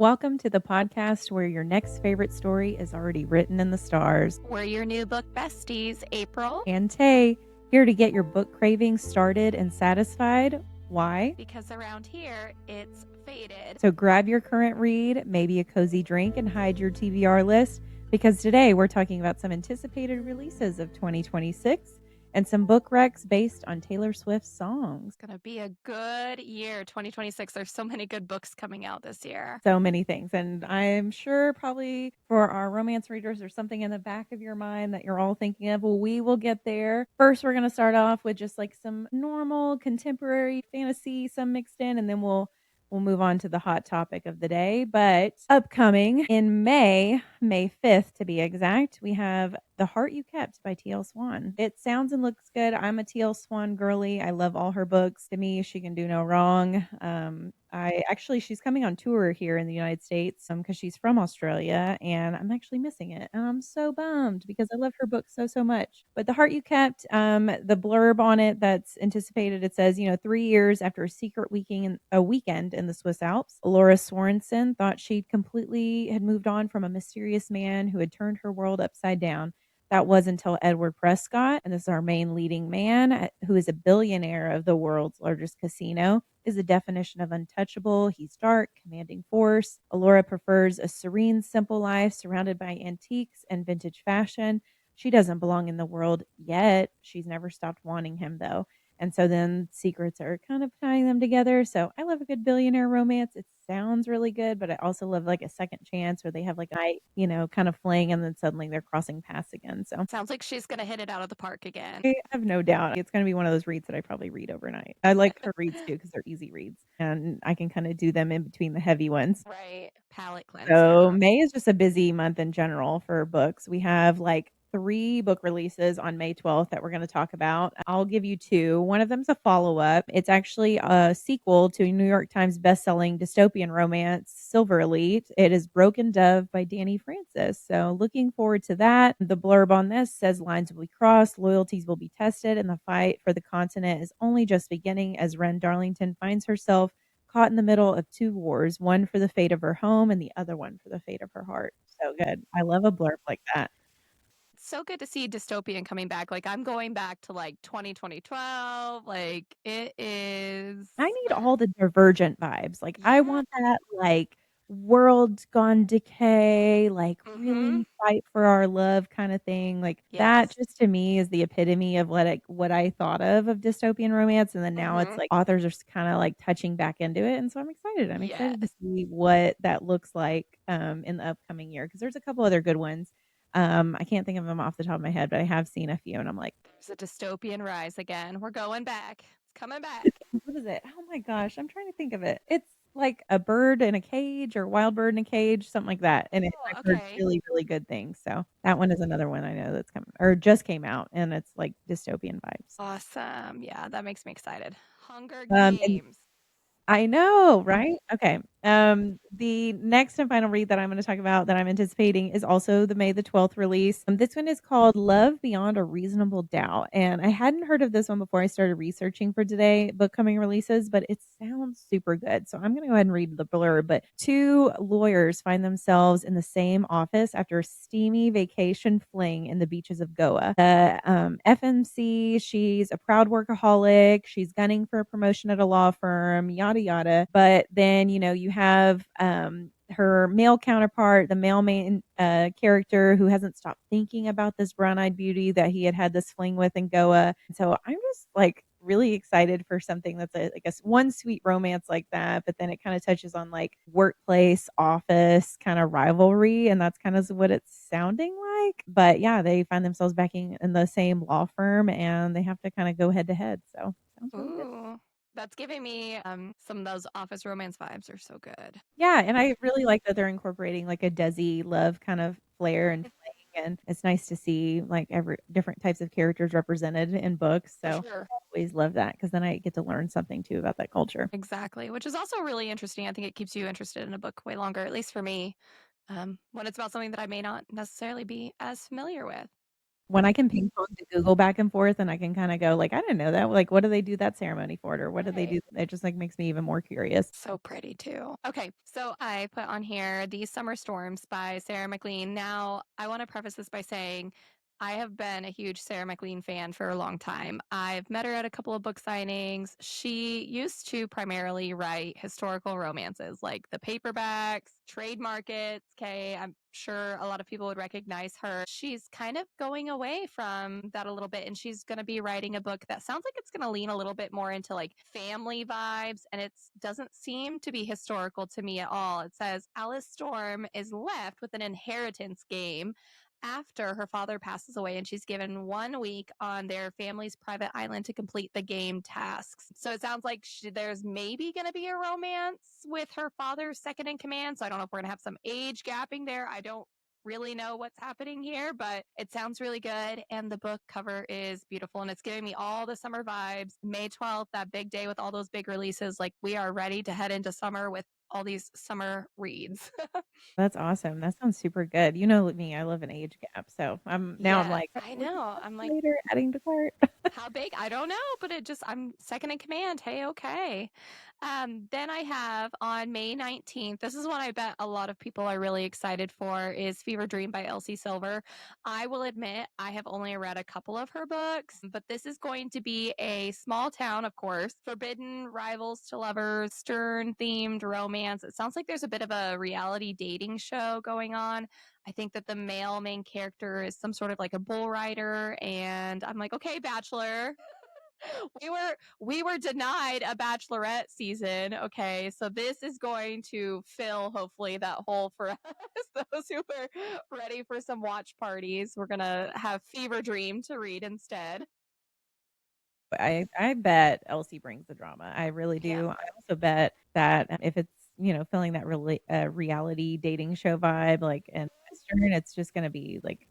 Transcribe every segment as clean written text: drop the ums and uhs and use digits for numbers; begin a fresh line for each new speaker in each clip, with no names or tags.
Welcome to the podcast where your next favorite story is already written in the stars.
We're your new book besties, April.
And Tay, here to get your book cravings started and satisfied. Why?
Because around here, it's faded.
So grab your current read, maybe a cozy drink, and hide your TBR list because today we're talking about some anticipated releases of 2026 and some book recs based on Taylor Swift's songs.
It's going to be a good year, 2026. There's so many good books coming out this year.
So many things. And I'm sure probably for our romance readers, there's something in the back of your mind that you're all thinking of. Well, we will get there. First, we're going to start off with just like some normal contemporary fantasy, some mixed in, and then we'll move on to the hot topic of the day. But upcoming in May 5th to be exact, we have The Heart You Kept by T.L. Swan. It sounds and looks good. I'm a T.L. Swan girly. I love all her books. To me, she can do no wrong. She's coming on tour here in the United States because she's from Australia and I'm actually missing it. And I'm so bummed because I love her book so much. But The Heart You Kept, the blurb on it that's anticipated, it says, 3 years after a secret weekend in the Swiss Alps, Laura Sorensen thought she'd completely had moved on from a mysterious man who had turned her world upside down. That was until Edward Prescott, and this is our main leading man, who is a billionaire of the world's largest casino, is the definition of untouchable. He's dark, commanding force. Alora prefers a serene, simple life surrounded by antiques and vintage fashion. She doesn't belong in the world yet. She's never stopped wanting him, though. And so then secrets are kind of tying them together. So I love a good billionaire romance. It sounds really good, but I also love like a second chance where they have like a night, kind of fling and then suddenly they're crossing paths again. So
Sounds like she's going to hit it out of the park again.
I have no doubt it's going to be one of those reads that I probably read overnight. I like her reads too because they're easy reads and I can kind of do them in between the heavy ones.
Right. Palette cleanser.
So May is just a busy month in general for books. We have like 3 book releases on May 12th that we're going to talk about. I'll give you 2. One of them's a follow-up. It's actually a sequel to a New York Times bestselling dystopian romance, Silver Elite. It is Broken Dove by Danny Francis. So looking forward to that. The blurb on this says lines will be crossed, loyalties will be tested, and the fight for the continent is only just beginning as Ren Darlington finds herself caught in the middle of 2 wars, one for the fate of her home and the other one for the fate of her heart. So good. I love a blurb like that.
It's so good to see dystopian coming back. Like, I'm going back to like 2012. Like, it is.
I need all the Divergent vibes. Like, I want that, like, world gone decay, like, really fight for our love kinda thing. Like, that
Yes.
just to me is the epitome of what I thought of dystopian romance, and then now it's like authors are kinda, like, touching back into it, and so I'm excited. I'm excited to
Yes.
see what that looks like, in the upcoming year because there's a couple other good ones. I can't think of them off the top of my head, but I have seen a few, and I'm like,
There's a dystopian rise again. We're going back. It's coming back.
what is it? Oh my gosh, I'm trying to think of it. It's like a bird in a cage or wild bird in a cage, something like that. And
Oh,
I've heard
okay.
really good things. So that one is another one I know that's coming or just came out, and it's like dystopian vibes.
Awesome. Yeah, that makes me excited. Hunger
And
Games.
I know, right? Okay. The next and final read that I'm going to talk about that I'm anticipating is also the May the 12th release. This one is called Love Beyond a Reasonable Doubt. And I hadn't heard of this one before I started researching for today, book coming releases, but it sounds super good. So I'm going to go ahead and read the blurb. But 2 lawyers find themselves in the same office after a steamy vacation fling in the beaches of Goa. The FMC, she's a proud workaholic. She's gunning for a promotion at a law firm, yada yada. But then you have her male counterpart, the male main character who hasn't stopped thinking about this brown-eyed beauty that he had this fling with in Goa. So I'm just like really excited for something that's I guess one sweet romance like that, but then it kind of touches on like workplace, office kind of rivalry, and that's kind of what it's sounding like. But yeah, they find themselves back in the same law firm, and they have to kind of go head to head. So sounds really good.
Ooh, that's giving me some of those office romance vibes are so good.
Yeah, and I really like that they're incorporating like a Desi love kind of flair and fling, and it's nice to see like every different types of characters represented in books.
For
So
sure.
I always love that because then I get to learn something too about that culture.
Exactly, which is also really interesting. I think it keeps you interested in a book way longer, at least for me, when it's about something that I may not necessarily be as familiar with.
when I can ping pong to Google back and forth and I can kinda go like, "I didn't know that." Like, "What do they do that ceremony for?" Or, "What do they do?"
Right.
It just, like, makes me even more curious.
So pretty too. Okay, so I put on here These Summer Storms by Sarah McLean. Now, I want to preface this by saying I have been a huge Sarah McLean fan for a long time. I've met her at a couple of book signings. She used to primarily write historical romances like the paperbacks, trade markets. Okay, I'm sure a lot of people would recognize her. She's kind of going away from that a little bit, and she's going to be writing a book that sounds like it's going to lean a little bit more into like family vibes, and it doesn't seem to be historical to me at all. It says Alice Storm is left with an inheritance game after her father passes away, and she's given 1 week on their family's private island to complete the game tasks. So it sounds like there's maybe going to be a romance with her father's second in command. So I don't know if we're going to have some age gapping there. I don't really know what's happening here, but it sounds really good. And the book cover is beautiful, and it's giving me all the summer vibes. May 12th, that big day with all those big releases. Like, we are ready to head into summer with all these summer reads.
That's awesome. That sounds super good. You know me, I love an age gap, so I'm
Yes,
like,
I
"We can
know.
talk
I'm like,
later, adding to cart."
how big? I don't know, but I'm second in command. Hey, okay. Then I have on May 19th, this is one I bet a lot of people are really excited for, is Fever Dream by Elsie Silver. I will admit I have only read a couple of her books, but this is going to be a small town, of course, forbidden rivals to lovers, stern themed romance. It sounds like there's a bit of a reality dating show going on. I think that the male main character is some sort of like a bull rider, and I'm like, okay, Bachelor, we were denied a Bachelorette season. Okay, so this is going to fill hopefully that hole for us. Those who are ready for some watch parties, we're gonna have Fever Dream to read instead.
I bet Elsie brings the drama. I really
Yeah,
do. I also bet that if it's, filling that really reality dating show vibe, like, and Western, it's just gonna be, like,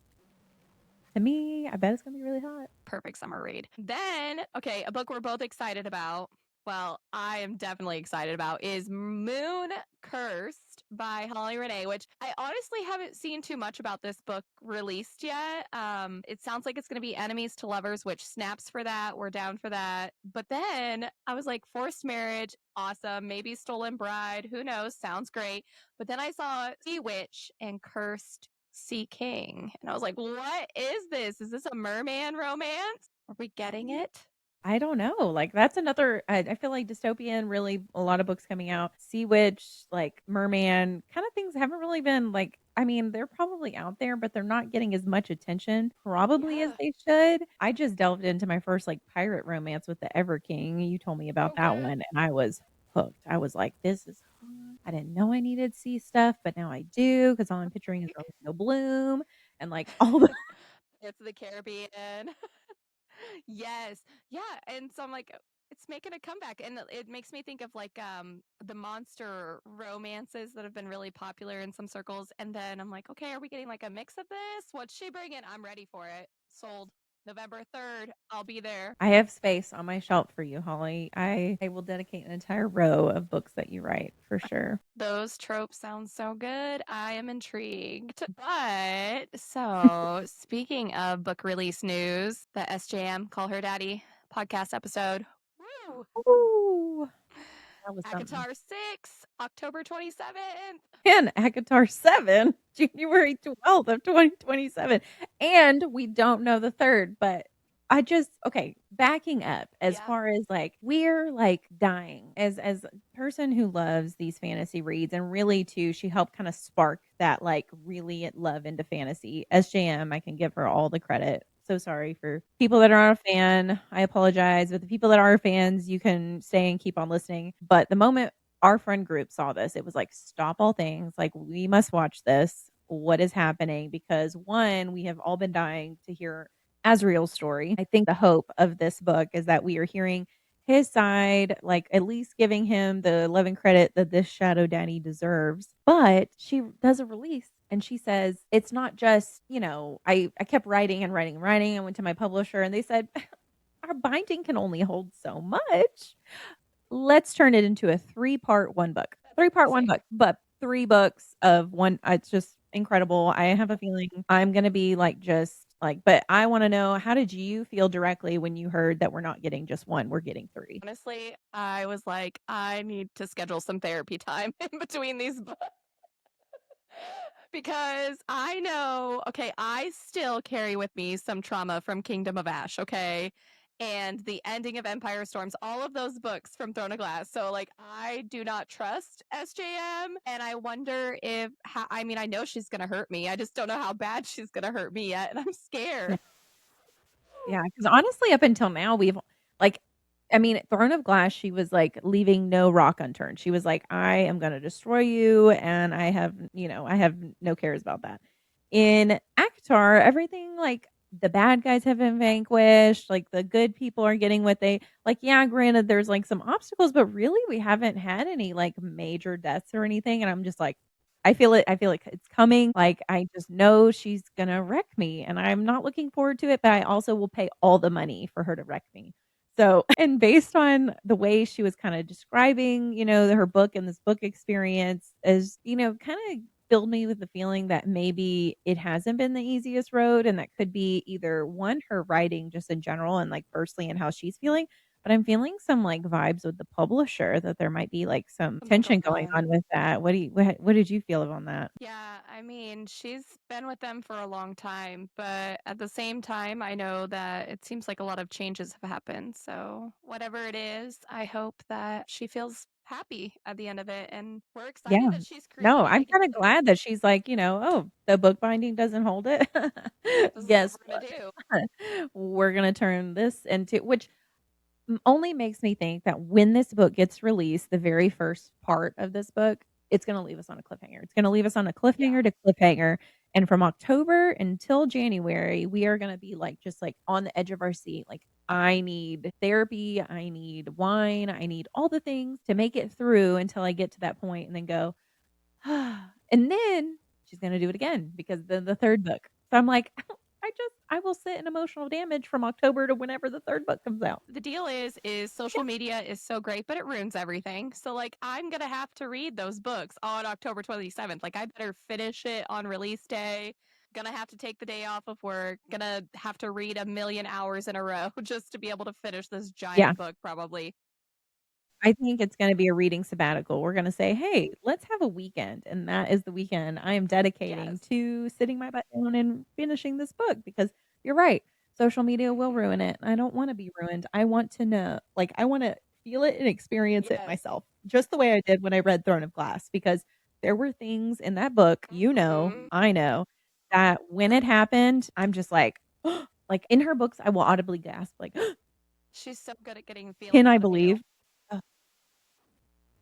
to me, I bet it's gonna be really hot.
perfect summer read. Then, okay, a book we're both excited about. Well, I am definitely excited about is Moon Cursed by Holly Renee, which I honestly haven't seen too much about this book released yet. It sounds like it's going to be enemies to lovers, which snaps for that. We're down for that. But then I was like, forced marriage, awesome. Maybe stolen bride, who knows? Sounds great. But then I saw Sea Witch and Cursed Sea King. And I was like, what is this? Is this a merman romance? Are we getting it?
I don't know, like, that's another I feel like dystopian, really a lot of books coming out. Sea Witch, like, Merman, kinda things haven't really been, like, I mean, they're probably out there, but they're not getting as much attention probably as
Yeah.
they should. I just delved into my first, like, pirate romance with the Ever King. You told me about that
Okay.
one, and I was hooked. I was like, "This is fun." I didn't know I needed sea stuff, but now I do because all I'm picturing is Orlando Bloom and, like, all the
It's the Caribbean. Yes. Yeah. And so I'm like, it's making a comeback. And it makes me think of like the monster romances that have been really popular in some circles. And then I'm like, okay, are we getting like a mix of this? What's she bringing? I'm ready for it. Sold. November 3rd. I'll be there.
I have space on my shelf for you, Holly. I will dedicate an entire row of books that you write for sure.
Those tropes sound so good. I am intrigued. But so, speaking of book release news, the SJM Call Her Daddy podcast episode. Woo!
Ooh, that was something.
ACOTAR 6, October 27th.
And ACOTAR 7, January 12th of 2027. And we don't know the third, but okay, backing up as
Yeah.
far as like we're like dying as a person who loves these fantasy reads and really too, she helped kind of spark that like really love into fantasy. SJM, I can give her all the credit. So sorry for people that aren't a fan. I apologize. But the people that are fans, you can stay and keep on listening. But the moment our friend group saw this, it was like, stop all things. Like, we must watch this. What is happening? Because one, we have all been dying to hear Azriel's story. I think the hope of this book is that we are hearing his side, like at least giving him the love and credit that this Shadow Daddy deserves. But she does a release and she says, it's not just, I kept writing and writing and writing. I went to my publisher and they said, our binding can only hold so much. Let's turn it into a three-part one book.
That's
Three-part one
amazing.
book, but 3 books of one it's just incredible. I have a feeling I'm gonna be, like, just Like, but I want to know, how did you feel directly when you heard that we're not getting just one, we're getting 3?
Honestly, I was like, I need to schedule some therapy time in between these books. Because I know, okay, I still carry with me some trauma from Kingdom of Ash, okay? And the ending of Empire Storms, all of those books from Throne of Glass. So, like, I do not trust SJM. And I wonder if, I mean, I know she's going to hurt me. I just don't know how bad she's going to hurt me yet. And I'm
Yeah.
scared.
Yeah, because honestly, up until now, we've like, I mean, Throne of Glass, she was like leaving no rock unturned. She was like, I am going to destroy you. And I have, I have no cares about that. In ACOTAR, everything like the bad guys have been vanquished. Like the good people are getting what they like. Yeah, granted, there's like some obstacles, but really, we haven't had any like major deaths or anything. And I'm just like, I feel it. I feel like it's coming. Like I just know she's gonna wreck me, and I'm not looking forward to it. But I also will pay all the money for her to wreck me. So, and based on the way she was kind of describing, her book and this book experience, as kind of filled me with the feeling that maybe it hasn't been the easiest road, and that could be either one, her writing just in general, and like personally, and how she's feeling, but I'm feeling some, like, vibes with the publisher that there might be, like, some
Something
tension
going
going
on.
on with that. What did you feel on that?
Yeah, I mean, she's been with them for a long time, but at the same time, I know that it seems like a lot of changes have happened. So, whatever it is, I hope that she feels happy at the end of it. And we're excited
Yeah.
that she's
No,
creating it
I'm
again.
kinda glad that she's like, "Oh, the book binding doesn't hold it.
This is what
Guess
we're going to
what?
do.
We're gonna turn this into," which only makes me think that when this book gets released, the very first part of this book, it's gonna leave us on a cliffhanger. It's gonna leave us on a
Yeah.
cliffhanger to cliffhanger, and from October until January, we are gonna be, like, just, like, on the edge of our seat, like, I need therapy, I need wine, I need all the things to make it through until I get to that point and then go, and then she's gonna do it again because the 3rd book. So I'm like, I will sit in emotional damage from October to whenever the 3rd book comes out.
The deal is social media is so great, but it ruins everything. So like I'm gonna have to read those books on October 27th. Like I better finish it on release day. Gonna have to take the day off of work. Gonna have to read a million hours in a row just to be able to finish this
Yeah.
giant book, probably.
I think it's gonna be a reading sabbatical. We're gonna say, "Hey, let's have a weekend," and that is the weekend I am dedicating
Yes.
to sitting my butt down and finishing this book because you're right, social media will ruin it. I don't wanna be ruined. I want to know, like, I wanna feel it and experience it
Yes.
myself, just the way I did when I read Throne of Glass, because there were things in that book,
Mhm.
I know, that when it happened, I'm just like, like, in her books, I will audibly gasp, like,
She's so good at getting
"Can
feelings
I
out of you.
believe?"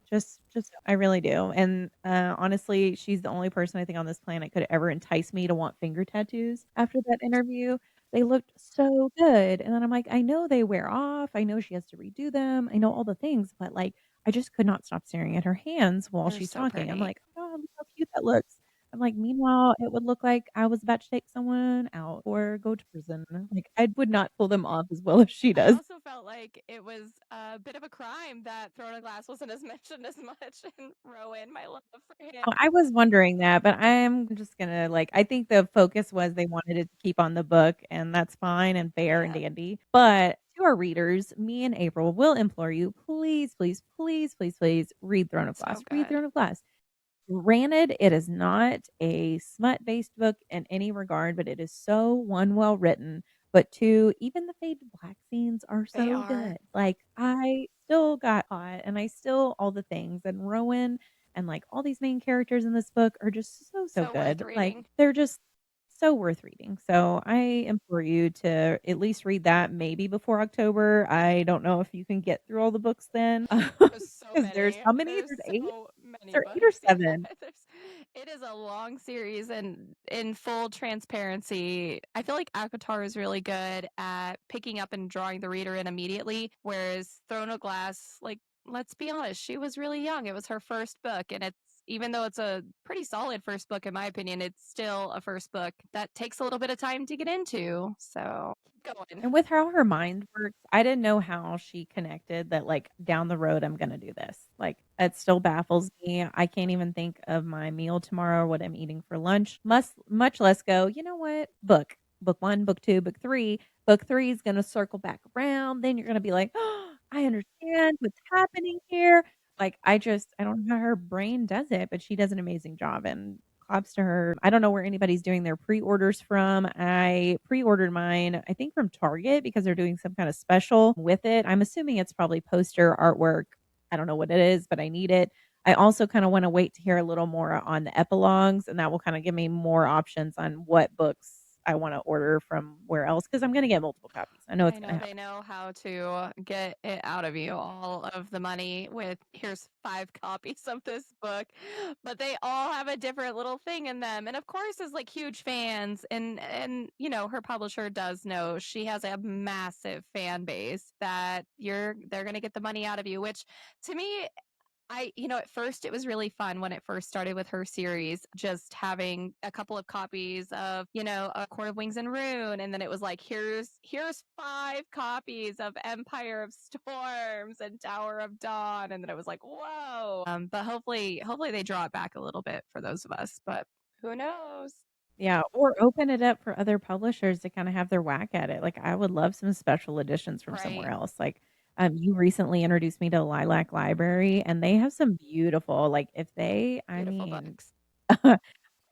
Just I really do, and, honestly, she's the only person I think on this planet could ever entice me to want finger tattoos after that interview. They looked so good, and then I'm like, I know they wear off, I know she has to redo them, I know all the things, but, like, I just could not stop staring at her hands while
They're
she's
so
talking. I'm
pretty.
like, "Oh, look how cute that looks." I'm like, meanwhile, it would look like I was about to take someone out or go to prison. Like, I would not pull them off as well as she
I
does.
also felt like it was a bit of a crime that Throne of Glass wasn't as mentioned as much in Rowan, my love for him.
Oh, I was wondering that, but I'm just gonna, like, I think the focus was they wanted it to keep on the book, and that's fine and fair and
Yeah,
dandy. But to our readers, me and April will implore you, please, please, please, please, please read Throne of
so
Glass. Read
good.
Throne of Glass. Granted, it is not a smut-based book in any regard, but it is so, 1, well written, but 2, even the fade to black scenes are
They
so
are
good. Like, I still got caught, and I still all the things, and Rowan and, like, all these main characters in this book are just so, so
so worth
good. Like,
reading.
they're just so worth reading. So, I implore you to at least read that maybe before October. I don't know if you can get through all the books then,
There's so
because there's
many.
how many?
There's
There's 8?
so many
Or 8 or
books. Yeah,
7?
it is a long series, and in full transparency, I feel like Akatar is really good at picking up and drawing the reader in immediately, whereas Throne of Glass, like, let's be honest, she was really young. It was her first book, and it's even though it's a pretty solid first book in my opinion, it's still a first book that takes a little bit of time to get into. So keep going.
And with how her mind works, I didn't know how she connected that, like, down the road, I'm gonna do this. Like, it still baffles me. I can't even think of my meal tomorrow or what I'm eating for lunch, much less go, "You know what? Book." book 1, book 2, book 3. Book 3 is gonna circle back around, then you're gonna be like, "Oh, I understand what's happening here." Like, I don't know how her brain does it, but she does an amazing job, and props to her. I don't know where anybody's doing their pre-orders from. I pre-ordered mine, I think from Target because they're doing some kind of special with it. I'm assuming it's probably poster artwork. I don't know what it is, but I need it. I also kinda wanna wait to hear a little more on the epilogues, and that will kinda give me more options on what books I wanna order from where else because 'cause I'm gonna get multiple copies. I know it's
I
gonna
know they
happen.
know how to get it out of you, all of the money with here's 5 copies of this book, but they all have a different little thing in them. And of course, as like huge fans, and you know, her publisher does know she has a massive fan base that they're gonna get the money out of you, which to me at first it was really fun when it first started with her series, just having a couple of copies of, A Court of Wings and Rune. And then it was like, here's 5 copies of Empire of Storms and Tower of Dawn. And then it was like, whoa. But hopefully they draw it back a little bit for those of us, but who knows?
Yeah, or open it up for other publishers to kinda have their whack at it. Like, I would love some special editions from somewhere
Right.
else. Like, you recently introduced me to Lilac Library, and they have some beautiful like, if they I
Beautiful
mean,
books.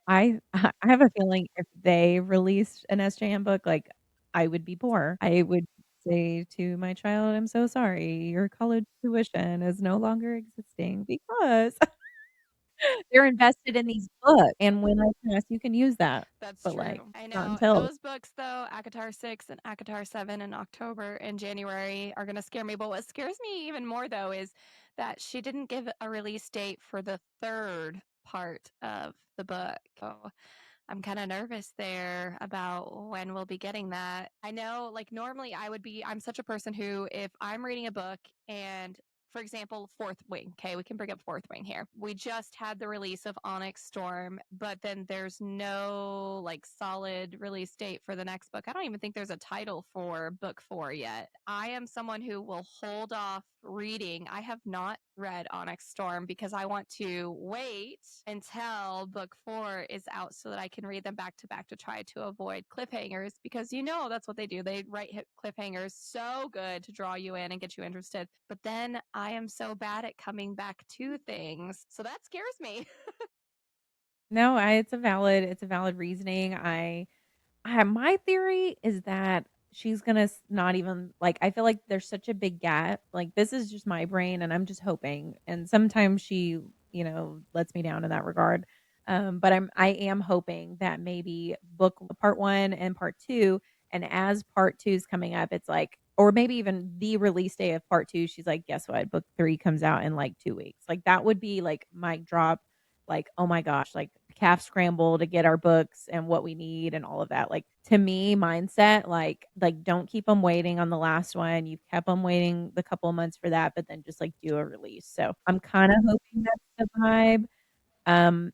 I have a feeling if they released an SJM book, like, I would be poor. I would say to my child, "I'm so sorry, your college tuition is no longer existing because they're invested in these books, and when I pass, you can use that."
That's
But,
true.
like,
I
not
know
until
those books though, ACOTAR 6 and ACOTAR 7 in October and January are going to scare me. But what scares me even more though is that she didn't give a release date for the third part of the book. So I'm kind of nervous there about when we'll be getting that. I know, like, normally I'm such a person who, if I'm reading a book and for example, Fourth Wing. Okay, we can bring up Fourth Wing here. We just had the release of Onyx Storm, but then there's no like solid release date for the next book. I don't even think there's a title for book 4 yet. I am someone who will hold off reading. I have not read Onyx Storm because I want to wait until book 4 is out so that I can read them back to back to try to avoid cliffhangers because that's what they do. They write hit cliffhangers so good to draw you in and get you interested. But then I am so bad at coming back to things. So that scares me.
No, I it's a valid reasoning. My theory is that she's gonna not even like I feel like there's such a big gap. Like this is just my brain, and I'm just hoping. And sometimes she, lets me down in that regard. But I am hoping that maybe book part one and part two, and as part two is coming up, it's like, or maybe even the release day of part two, she's like, guess what? Book three comes out in like 2 weeks. Like that would be like mic drop. Like, oh my gosh, like calf scramble to get our books and what we need and all of that. Like to me, mindset, like don't keep them waiting on the last one. You've kept them waiting the couple of months for that, but then just like do a release. So I'm kind of hoping that's the vibe. Um,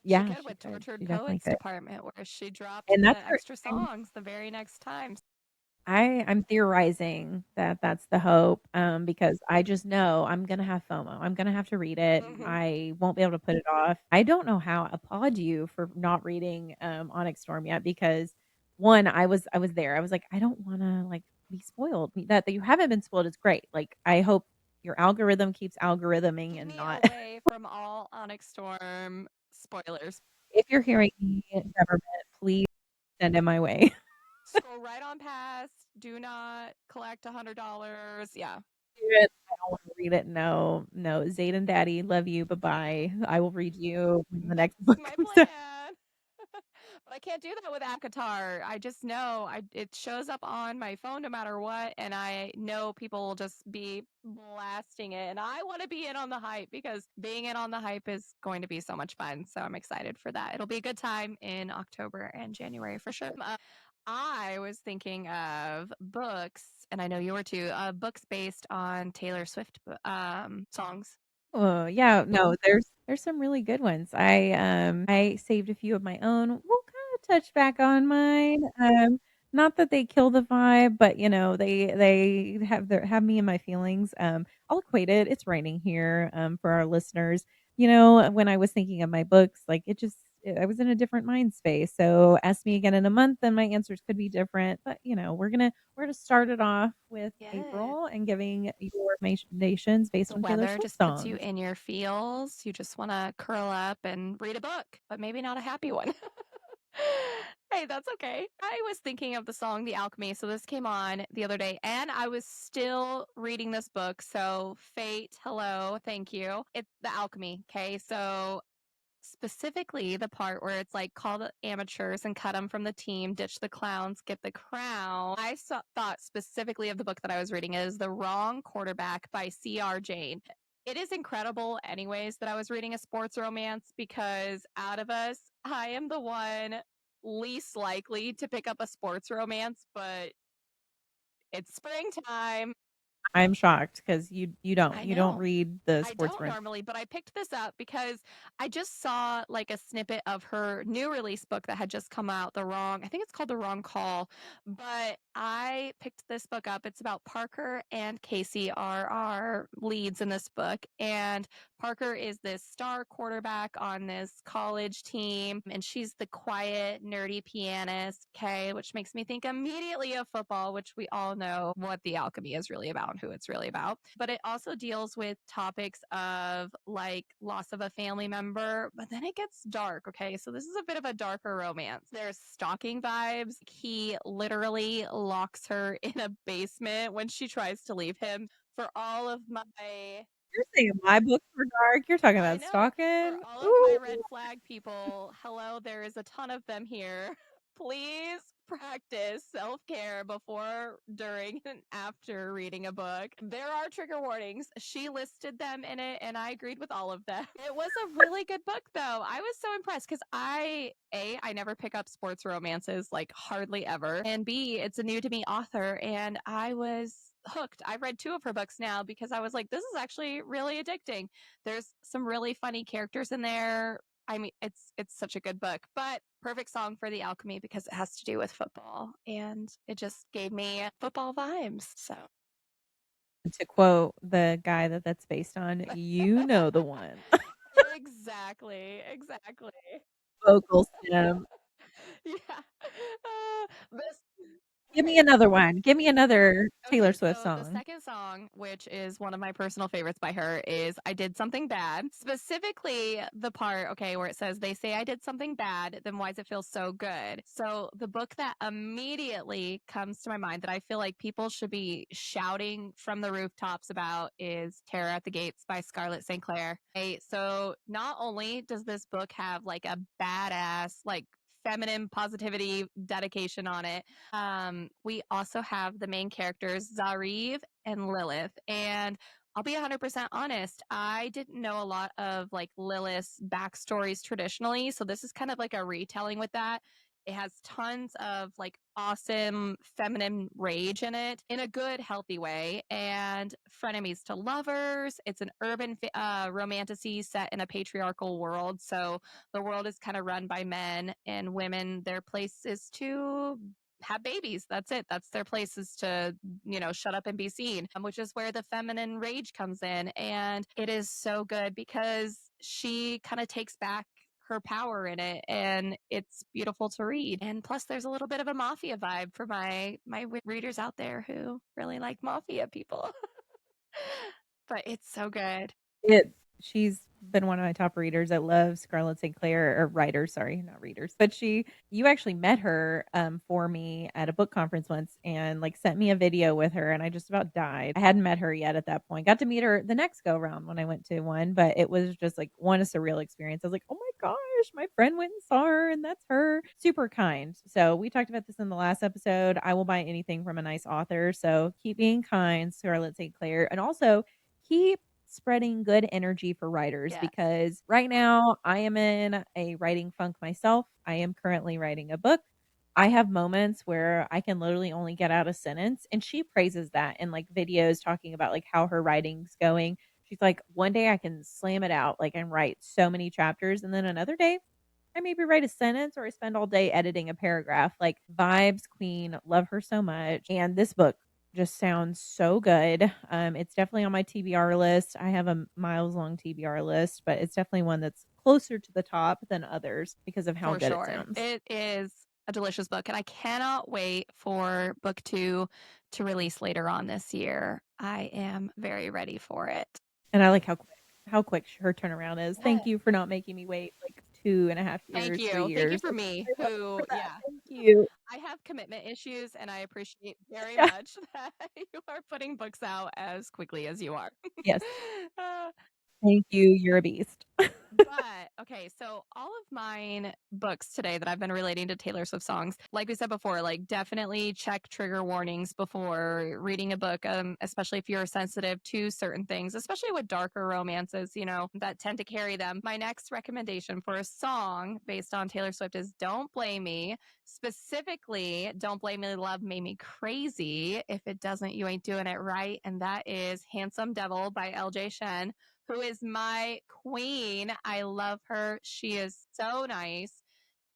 She
yeah,
could
she
with
could.
Tortured
She definitely
Poets
could.
Department, where she dropped
And
the
that's her.
extra songs the very next time.
I'm theorizing that that's the hope, because I just know I'm gonna have FOMO. I'm gonna have to read it.
Mhm.
I won't be able to put it off. I don't know how. Applaud you for not reading Onyx Storm yet because one, I was there. I was like, I don't want to like be spoiled. That you haven't been spoiled is great. Like I hope your algorithm keeps algorithming
Keep
and
me
not.
away from all Onyx Storm spoilers.
If you're hearing me, government, please send it my way.
Scroll right on past. Do not collect $100. Yeah.
It. I don't wanna read it. No, no. Zayden daddy, love you, bye-bye. I will read you when the next
That's
book
my
comes out.
plan. But I can't do that with Akatar. I just know it shows up on my phone no matter what, and I know people will just be blasting it. And I want to be in on the hype because being in on the hype is going to be so much fun. So I'm excited for that. It'll be a good time in October and January for sure. I was thinking of books, and I know you were too. Books based on Taylor Swift songs.
Oh, yeah, no, there's some really good ones. I saved a few of my own. We'll kinda touch back on mine. Not that they kill the vibe, but, they have me in my feelings. I'll equate it. It's raining here, for our listeners. When I was thinking of my books, like, I was in a different mind space. So ask me again in a month and my answers could be different. But we're gonna start it off with
Yeah.
April and giving your recommendations based
The
on Taylor
weather
Swift
just puts you
songs.
in your feels. You just want to curl up and read a book, but maybe not a happy one. Hey, that's okay. I was thinking of the song The Alchemy. So this came on the other day and I was still reading this book. So Fate, hello, thank you. It's The Alchemy. Okay. So specifically the part where it's like call the amateurs and cut them from the team, ditch the clowns, get the crown. Thought specifically of the book that I was reading is The Wrong Quarterback by C.R. Jane. It is incredible, anyways, that I was reading a sports romance because out of us, I am the one least likely to pick up a sports romance, but it's springtime.
I'm shocked because you don't
I
you don't
know.
read the
I
sports
don't
run.
normally, but I picked this up because I just saw like a snippet of her new release book that had just come out, I think it's called The Wrong Call. But I picked this book up. It's about Parker and Casey are our leads in this book. And Parker is this star quarterback on this college team, and she's the quiet, nerdy pianist, okay, which makes me think immediately of football, which we all know what The Alchemy is really about and who it's really about. But it also deals with topics of like loss of a family member, but then it gets dark, okay? So this is a bit of a darker romance. There's stalking vibes. He literally locks her in a basement when she tries to leave him. For all of my
You're saying my books were dark. You're talking
I
about
know. For
stalking.
all of my
Ooh.
red flag people, hello, there is a ton of them here. Please practice self care before, during, and after reading a book. There are trigger warnings. She listed them in it, and I agreed with all of them. It was a really good book, though. I was so impressed because I never pick up sports romances, like hardly ever. And B, it's a new to me author, and I was hooked. I've read two of her books now because I was like, this is actually really addicting. There's some really funny characters in there. I mean, it's such a good book, but perfect song for The Alchemy because it has to do with football, and it just gave me football vibes. So
To quote the guy that's based on, you know the one.
exactly.
Vocal stem.
Yeah. This
Give me
okay.
another one. Give me another Taylor
Okay,
Swift
so the
song.
second song, which is one of my personal favorites by her, is I Did Something Bad. Specifically, the part, okay, where it says, they say I did something bad, then why does it feel so good? So, the book that immediately comes to my mind that I feel like people should be shouting from the rooftops about is Terror at the Gates by Scarlett St. Clair. Okay, so, not only does this book have like a badass, like, feminine positivity dedication on it, we also have the main characters, Zariv and Lilith. And I'll be 100% honest, I didn't know a lot of like Lilith's backstories traditionally. So this is kind of like a retelling with that. It has tons of like awesome feminine rage in it in a good, healthy way. And frenemies to lovers. It's an urban romantasy set in a patriarchal world. So the world is kind of run by men, and women, their place is to have babies. That's it. That's their place, is to, shut up and be seen, which is where the feminine rage comes in. And it is so good because she kind of takes back her power in it, and it's beautiful to read. And plus there's a little bit of a mafia vibe for my readers out there who really like mafia people. But it's so good.
It's she's been one of my top readers. I love Scarlett St. Clair, or writers, sorry, not readers. But you actually met her for me at a book conference once and like sent me a video with her and I just about died. I hadn't met her yet at that point. Got to meet her the next go round when I went to one, but it was just like one a surreal experience. I was like, "Oh my gosh, my friend went and saw her and that's her." Super kind. So, we talked about this in the last episode. I will buy anything from a nice author. So, keep being kind, Scarlett St. Clair, and also keep spreading good energy for writers
Yes.
because right now I am in a writing funk myself. I am currently writing a book. I have moments where I can literally only get out a sentence, and she praises that in like videos talking about like how her writing's going. She's like, one day I can slam it out like and write so many chapters, and then another day I maybe write a sentence or I spend all day editing a paragraph. Like vibes queen, love her so much. And this book just sounds so good. It's definitely on my TBR list. I have a miles long TBR list, but it's definitely one that's closer to the top than others because of how
For
good it
sure.
sounds.
It is a delicious book, and I cannot wait for book 2 to release later on this year. I am very ready for it.
And I like how quick her turnaround is.
Yeah.
Thank you for not making me wait like 2.5
Thank
years, 3
you. Thank you
years.
for
Like,
me
I love you for
who
that.
yeah.
Thank you.
I have commitment issues, and I appreciate very
Yeah.
much that you are putting books out as quickly as you are.
Yes.
Uh,
Thank you. You're a beast.
But okay, so all of mine books today that I've been relating to Taylor Swift songs, like we said before, like definitely check trigger warnings before reading a book, especially if you're sensitive to certain things, especially with darker romances, that tend to carry them. My next recommendation for a song based on Taylor Swift is Don't Blame Me. Specifically, Don't Blame Me, Love Made Me Crazy. If it doesn't, you ain't doing it right. And that is Handsome Devil by LJ Shen, who is my queen. I love her. She is so nice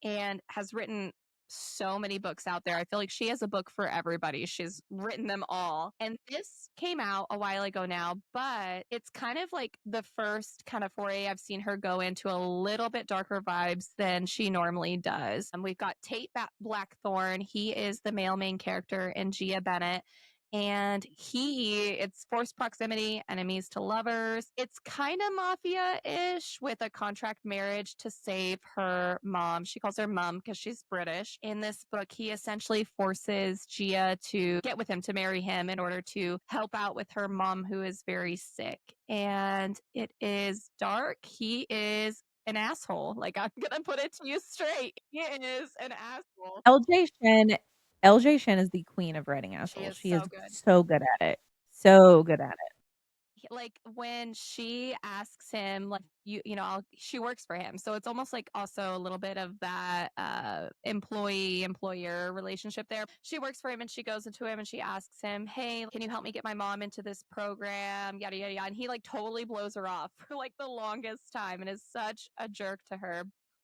and has written so many books out there. I feel like she has a book for everybody. She's written them all. And this came out a while ago now, but it's kind of like the first kind of foray I've seen her go into a little bit darker vibes than she normally does. And we've got Tate Blackthorne. He is the male main character, and Gia Bennett. And it's forced proximity, enemies to lovers. It's kind of mafia ish with a contract marriage to save her mom. She calls her mom because she's British. In this book, he essentially forces Gia to get with him, to marry him in order to help out with her mom, who is very sick. And it is dark. He is an asshole. Like, I'm going to put it to you straight. He is an asshole.
LJ Shen LJ Shen is the queen of writing
She
assholes.
is
She
so
is
good.
so good at it. So good at it.
Like when she asks him, like, she works for him, so it's almost like also a little bit of that employee employer relationship there. She works for him, and she goes into him and she asks him, hey, can you help me get my mom into this program, yada yada yada. And he like totally blows her off for like the longest time and is such a jerk to her.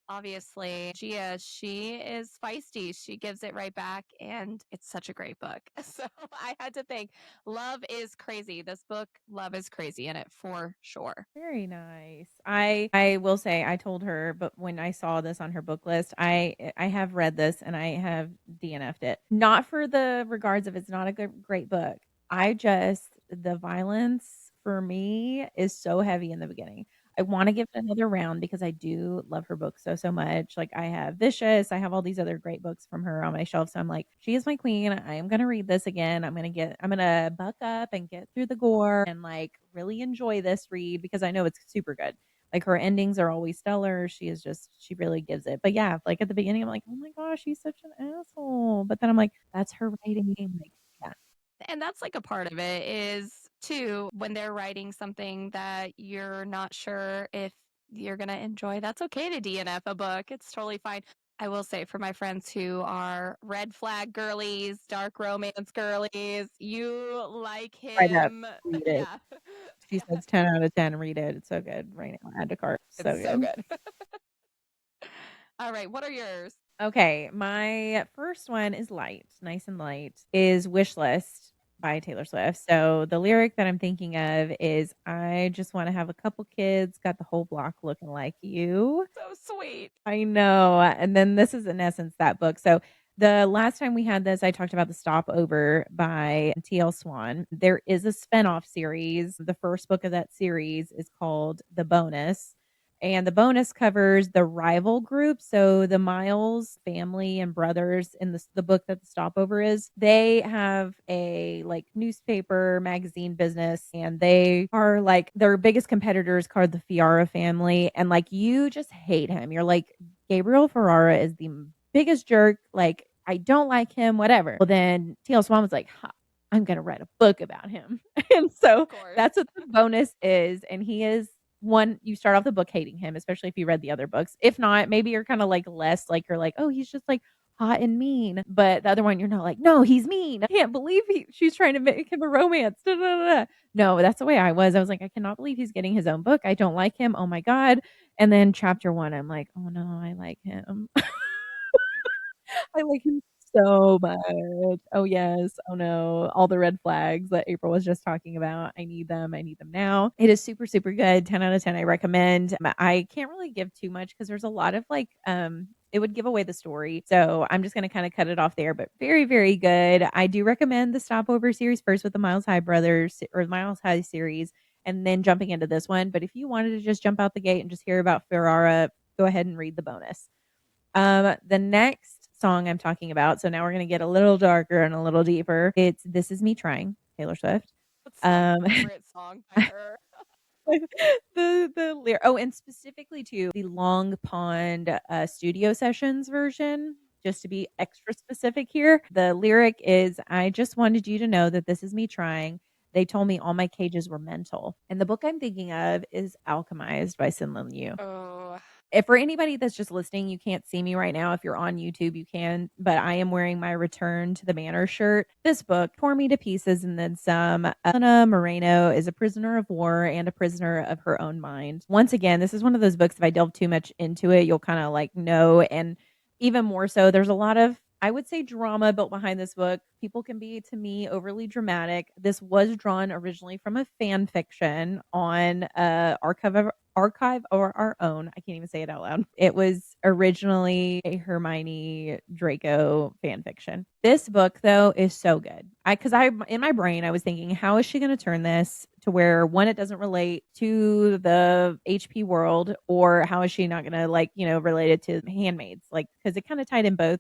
Obviously, Gia, she is feisty. She gives it right back, and it's such a great book. So I had to think, Love is Crazy. This book, Love is Crazy in it for sure.
Very nice. I will say I told her, but when I saw this on her book list, I have read this and I have DNF'd it. Not for the regards of it's not a great book. I just the violence for me is so heavy in the beginning. I want to give it another round because I do love her book so much. Like I have Vicious, I have all these other great books from her on my shelf. So I'm like, she is my queen. I am gonna read this again. I'm gonna buck up and get through the gore and like really enjoy this read because I know it's super good. Like her endings are always stellar. She really gives it. But yeah, like at the beginning, I'm like, oh my gosh, she's such an asshole. But then I'm like, that's her writing. Like, yeah.
And that's like a part of it is too, when they're writing something that you're not sure if you're going to enjoy, that's okay to DNF a book. It's totally fine. I will say, for my friends who are red flag girlies, dark romance girlies, you like
Right up.
him.
Read it.
Yeah.
She
Yeah.
says 10 out of 10. Read it. It's so good right now. Add to cart. So
It's so
good.
good. All right. What are yours?
Okay, my first one is light, nice and light, is Wish List by Taylor Swift. So the lyric that I'm thinking of is I just want to have a couple kids, got the whole block looking like you.
So sweet.
I know. And then this is in essence that book. So the last time we had this, I talked about The Stopover by T.L. Swan. There is a spinoff series. The first book of that series is called The Bonus. And the bonus covers the rival group. So the Miles family and brothers in the book that The Stopover is, they have a like newspaper magazine business and they are like their biggest competitors called the Fiara family. And like you just hate him. You're like, Gabriel Ferrara is the biggest jerk. Like, I don't like him, whatever. Well, then T.L. Swan was like, ha, I'm going to write a book about him. And so
Of course.
that's what the bonus is. And he is one, you start off the book hating him, especially if you read the other books. If not, maybe you're kind of like less like you're like, oh, he's just like hot and mean. But the other one, you're not like, no, he's mean. I can't believe she's trying to make him a romance. Da, da, da, da. No, that's the way I was. I was like, I cannot believe he's getting his own book. I don't like him. Oh my God. And then chapter one, I'm like, oh no, I like him. I like him so much. Oh, yes. Oh, no. All the red flags that April was just talking about. I need them. I need them now. It is super, super good. 10 out of 10. I recommend. I can't really give too much because there's a lot of like, it would give away the story. So I'm just going to kind of cut it off there, but very, very good. I do recommend the Stopover series first with the Miles High brothers or the Miles High series and then jumping into this one. But if you wanted to just jump out the gate and just hear about Ferrara, go ahead and read the bonus. The next song I'm talking about, so now we're gonna get a little darker and a little deeper. It's "This Is Me Trying," Taylor Swift.
That's my
Um,
favorite song by her.
and specifically to the Long Pond, studio sessions version, just to be extra specific here. The lyric is, "I just wanted you to know that this is me trying. They told me all my cages were mental." And the book I'm thinking of is Alchemized by Sin Lin Yu.
Oh,
If for anybody that's just listening, you can't see me right now. If you're on YouTube, you can, but I am wearing my Return to the Manor shirt. This book tore me to pieces and then some. Elena Moreno is a prisoner of war and a prisoner of her own mind. Once again, this is one of those books, if I delve too much into it, you'll kind of like know. And even more so, there's a lot of, I would say, drama built behind this book. People can be, to me, overly dramatic. This was drawn originally from a fan fiction on Archive or Our Own. I can't even say it out loud. It was originally a Hermione Draco fan fiction. This book though is so good. I in my brain I was thinking, how is she going to turn this to where one, it doesn't relate to the HP world, or how is she not going to like, relate it to Handmaids? Like, because it kind of tied in both.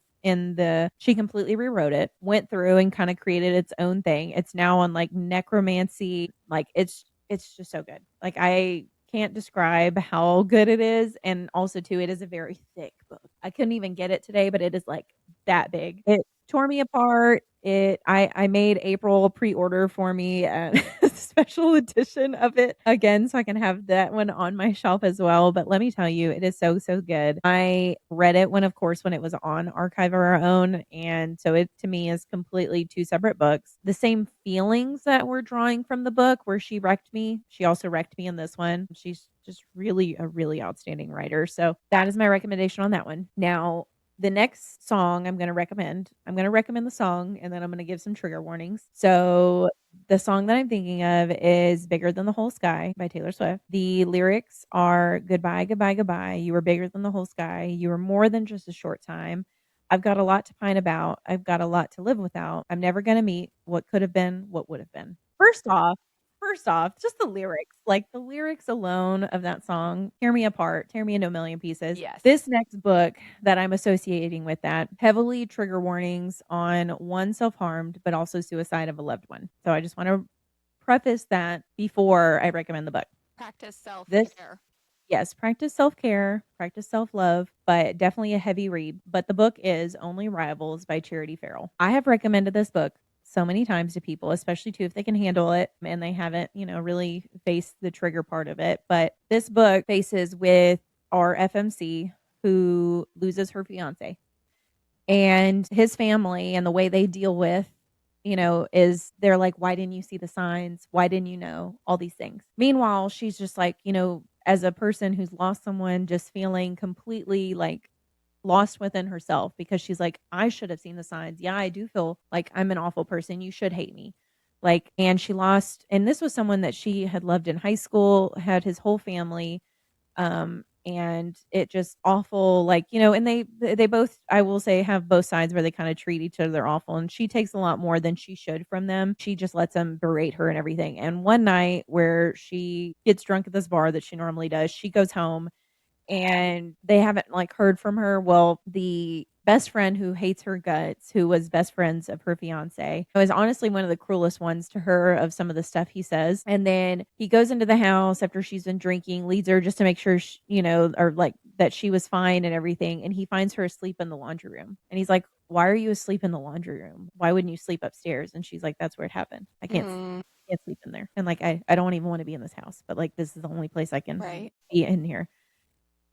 She completely rewrote it, went through and kind of created its own thing. It's now on like necromancy. Like it's just so good. Like I can't describe how good it is. And also, too, it is a very thick book. I couldn't even get it today, but it is like that big. It tore me apart. I made April pre-order for me a special edition of it again so I can have that one on my shelf as well. But let me tell you, it is so, so good. I read it when it was on Archive of Our Own. And so it to me is completely two separate books. The same feelings that we're drawing from the book where she wrecked me, she also wrecked me in this one. She's just really a really outstanding writer. So that is my recommendation on that one. Now, the next song I'm going to recommend the song and then I'm going to give some trigger warnings. So, the song that I'm thinking of is Bigger Than the Whole Sky by Taylor Swift. The lyrics are goodbye, goodbye, goodbye. You were bigger than the whole sky. You were more than just a short time. I've got a lot to pine about. I've got a lot to live without. I'm never going to meet what could have been, what would have been. First off, just the lyrics, like the lyrics alone of that song, tear me apart, tear me into a million pieces.
yes.
This next book that I'm associating with that heavily trigger warnings on one self-harmed, but also suicide of a loved one. So I just want to preface that before I recommend the book.
Practice self
This
care.
Yes, practice self-care, practice self-love, but definitely a heavy read. But the book is Only Rivals by Charity Farrell. I have recommended this book so many times to people, especially too if they can handle it and they haven't, really faced the trigger part of it. But this book faces with our FMC who loses her fiance and his family, and the way they deal with is they're like, why didn't you see the signs? Why didn't you know all these things? Meanwhile, she's just like, as a person who's lost someone, just feeling completely like lost within herself because she's like, I should have seen the signs. Yeah, I do feel like I'm an awful person. You should hate me. Like, and she lost, and this was someone that she had loved in high school, had his whole family, and it just awful, like, and they both, I will say, have both sides where they kind of treat each other awful, and she takes a lot more than she should from them. She just lets them berate her and everything. And one night where she gets drunk at this bar that she normally does, she goes home and they haven't like heard from her. Well, the best friend who hates her guts, who was best friends of her fiance, was honestly one of the cruelest ones to her of some of the stuff he says. And then he goes into the house after she's been drinking, leads her just to make sure, or like that she was fine and everything. And he finds her asleep in the laundry room. And he's like, why are you asleep in the laundry room? Why wouldn't you sleep upstairs? And she's like, that's where it happened. I can't sleep in there. And like, I don't even want to be in this house, but like, this is the only place I can be in here.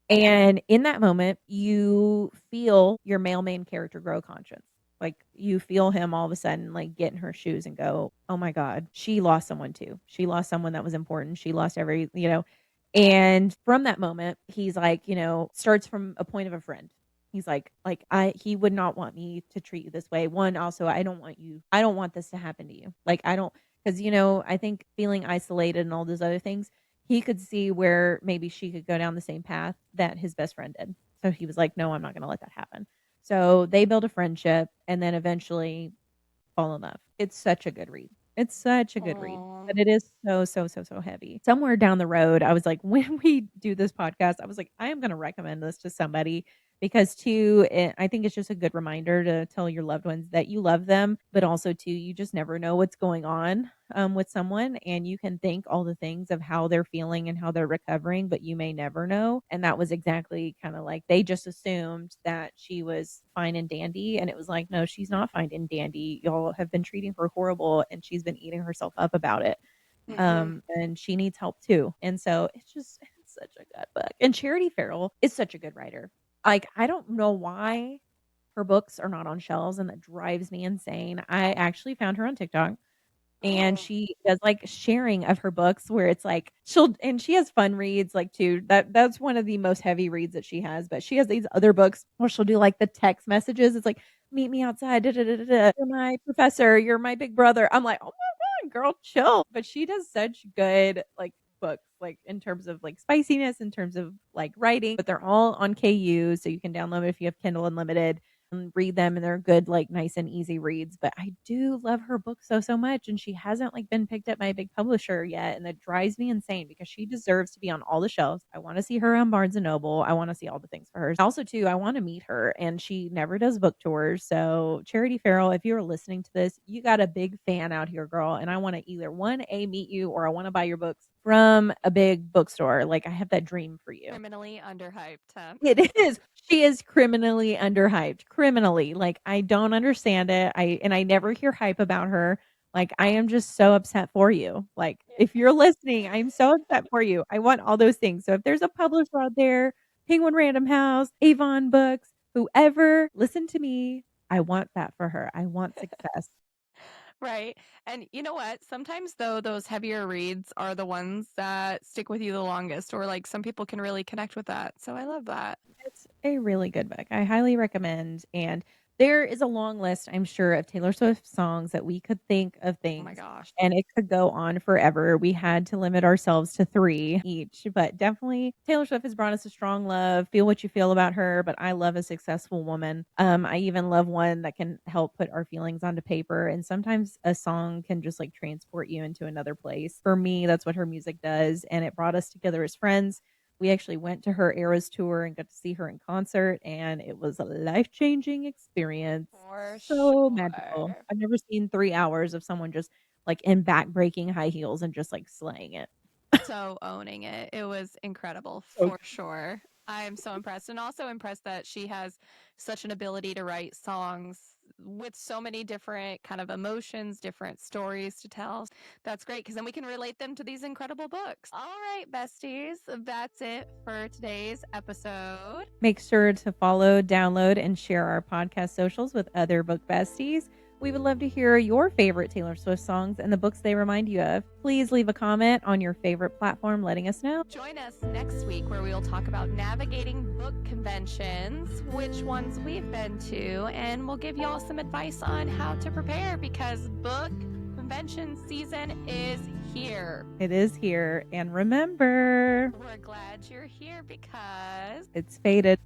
And in that moment, you feel your male main character grow conscience. Like you feel him all of a sudden like get in her shoes and go, oh my God, she lost someone too. She lost someone that was important. She lost and from that moment, he's like, starts from a point of a friend. He's like, he would not want me to treat you this way. One, also, I don't want this to happen to you. Like, I don't, because, I think feeling isolated and all those other things, he could see where maybe she could go down the same path that his best friend did. So he was like, no, I'm not going to let that happen. So they build a friendship and then eventually fall in love. It's such a good read. It's such a good read,
Aw.
but it is so, so, so, so heavy. Somewhere down the road, I was like, when we do this podcast, I was like, I am going to recommend this to somebody because too, I think it's just a good reminder to tell your loved ones that you love them, but also too, you just never know what's going on with someone, and you can think all the things of how they're feeling and how they're recovering, but you may never know. And that was exactly kind of like they just assumed that she was fine and dandy, and it was like, no, she's not fine and dandy. Y'all have been treating her horrible, and she's been eating herself up about it.
Mhm.
And she needs help too. And so it's such a good book. And Charity Farrell is such a good writer. Like, I don't know why her books are not on shelves, and that drives me insane. I actually found her on TikTok, and
Oh.
she does like sharing of her books where it's like she has fun reads like too. That's one of the most heavy reads that she has, but she has these other books where she'll do like the text messages. It's like, meet me outside. Da, da, da, da, da. You're my professor. You're my big brother. I'm like, oh my God, girl, chill. But she does such good like books, like in terms of like spiciness, in terms of like writing, but they're all on KU. So you can download it if you have Kindle Unlimited and read them, and they're good, like nice and easy reads. But I do love her book so, so much. And she hasn't like been picked up by a big publisher yet. And that drives me insane because she deserves to be on all the shelves. I want to see her on Barnes and Noble. I want to see all the things for her. Also, too, I want to meet her, and she never does book tours. So Charity Farrell, if you're listening to this, you got a big fan out here, girl. And I want to either meet you, or I want to buy your books from a big bookstore. Like, I have that dream for you.
Criminally underhyped, huh?
It is. She is criminally underhyped. Criminally. Like, I don't understand it. I never hear hype about her. Like, I am just so upset for you. Like, if you're listening, I'm so upset for you. I want all those things. So if there's a publisher out there, Penguin Random House, Avon Books, whoever, listen to me. I want that for her. I want success.
Right. And you know what? Sometimes though, those heavier reads are the ones that stick with you the longest, or like some people can really connect with that. So I love that.
It's a really good book. I highly recommend. And there is a long list, I'm sure, of Taylor Swift songs that we could think of
Oh my
things,
gosh.
and it could go on forever. We had to limit ourselves to 3 each, but definitely Taylor Swift has brought us a strong love. Feel what you feel about her, but I love a successful woman. I even love one that can help put our feelings onto paper, and sometimes a song can just like transport you into another place. For me, that's what her music does, and it brought us together as friends. We actually went to her Eras tour and got to see her in concert, and it was a life-changing experience.
For
So magical.
sure.
I've never seen 3 hours of someone just, like, in back-breaking high heels and just, like, slaying it.
So owning it. It was incredible
So
for sure. I am so impressed, and also impressed that she has such an ability to write songs with so many different kind of emotions, different stories to tell. That's great because then we can relate them to these incredible books. All right, besties, that's it for today's episode.
make sure to follow, download, and share our podcast socials with other book besties. We would love to hear your favorite Taylor Swift songs and the books they remind you of. Please leave a comment on your favorite platform letting us know.
Join us next week where we will talk about navigating book conventions, which ones we've been to, and we'll give y'all some advice on how to prepare because book convention season is here.
It is here. And remember,
We're glad you're here because
it's fated.